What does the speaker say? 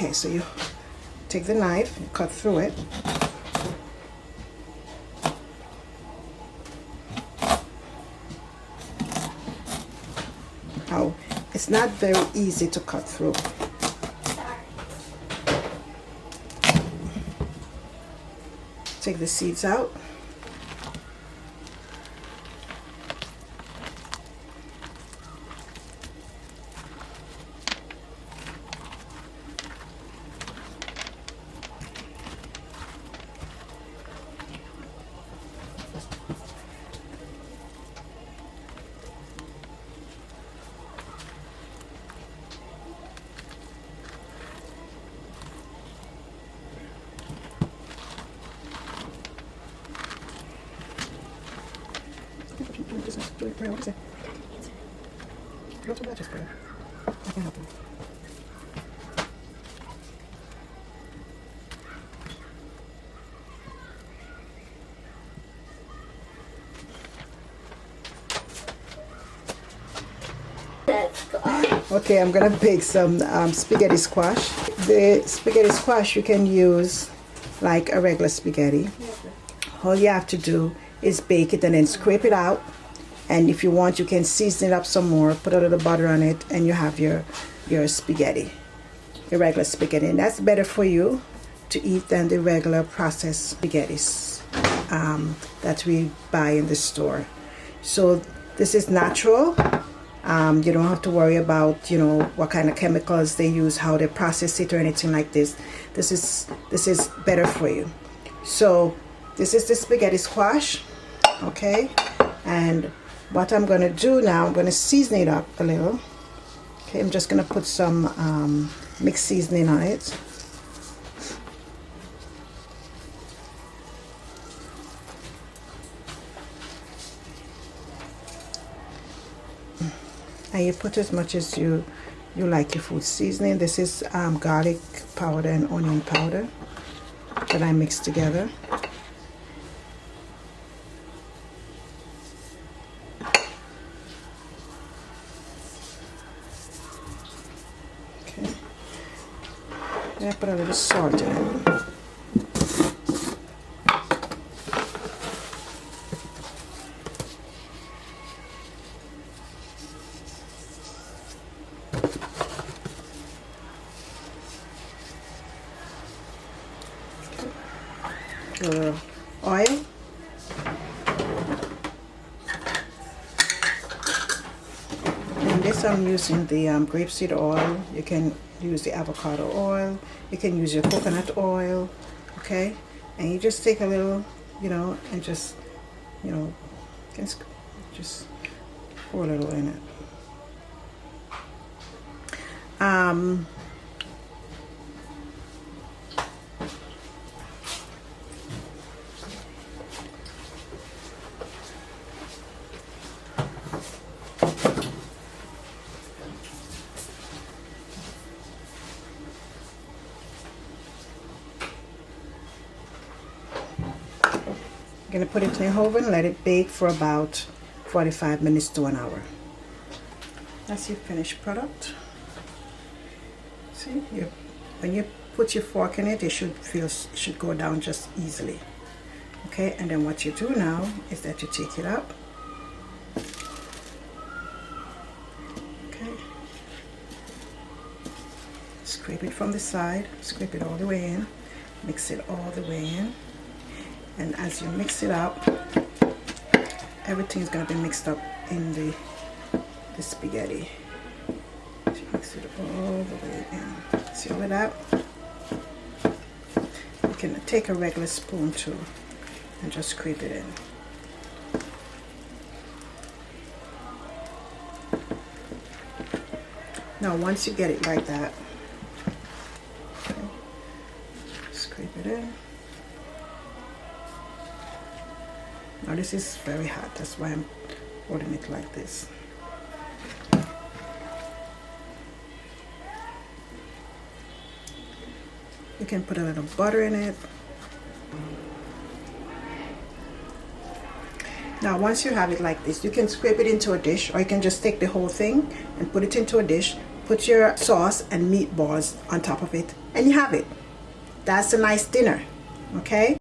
Okay, so you take the knife and cut through it. Now, it's not very easy to cut through. Take the seeds out. What is it? Go to that, prayer. I can help you. Okay, I'm gonna bake some spaghetti squash. The spaghetti squash you can use like a regular spaghetti. All you have to do is bake it and then scrape it out. And if you want, you can season it up some more, put a little butter on it, and you have your spaghetti, your regular spaghetti. And that's better for you to eat than the regular processed spaghettis that we buy in the store. So this is natural. You don't have to worry about, you know, what kind of chemicals they use, how they process it or anything like this. This is better for you. So this is the spaghetti squash, okay? And what I'm going to do now, I'm going to season it up a little. Okay, I'm just going to put some mixed seasoning on it. And you put as much as you like your food seasoning. This is garlic powder and onion powder that I mixed together. Okay. And I put a little salt in it. Oil. And this I'm using the grapeseed oil. You can use the avocado oil. You can use your coconut oil. Okay, and you just take a little, you know, and just, you know, just pour a little in it. I'm going to put it in the oven, let it bake for about 45 minutes to an hour. That's your finished product. See, when you put your fork in it, it should go down just easily. Okay, and then what you do now is that you take it up. Okay, scrape it from the side, scrape it all the way in, mix it all the way in. And as you mix it up, everything's going to be mixed up in the spaghetti. So mix it all the way in. See all of that? You can take a regular spoon too and just scrape it in. Now once you get it like that, okay, scrape it in. Now this is very hot, that's why I'm holding it like this. You can put a little butter in it. Now once you have it like this, you can scrape it into a dish, or you can just take the whole thing and put it into a dish, put your sauce and meatballs on top of it, and you have it. That's a nice dinner. Okay,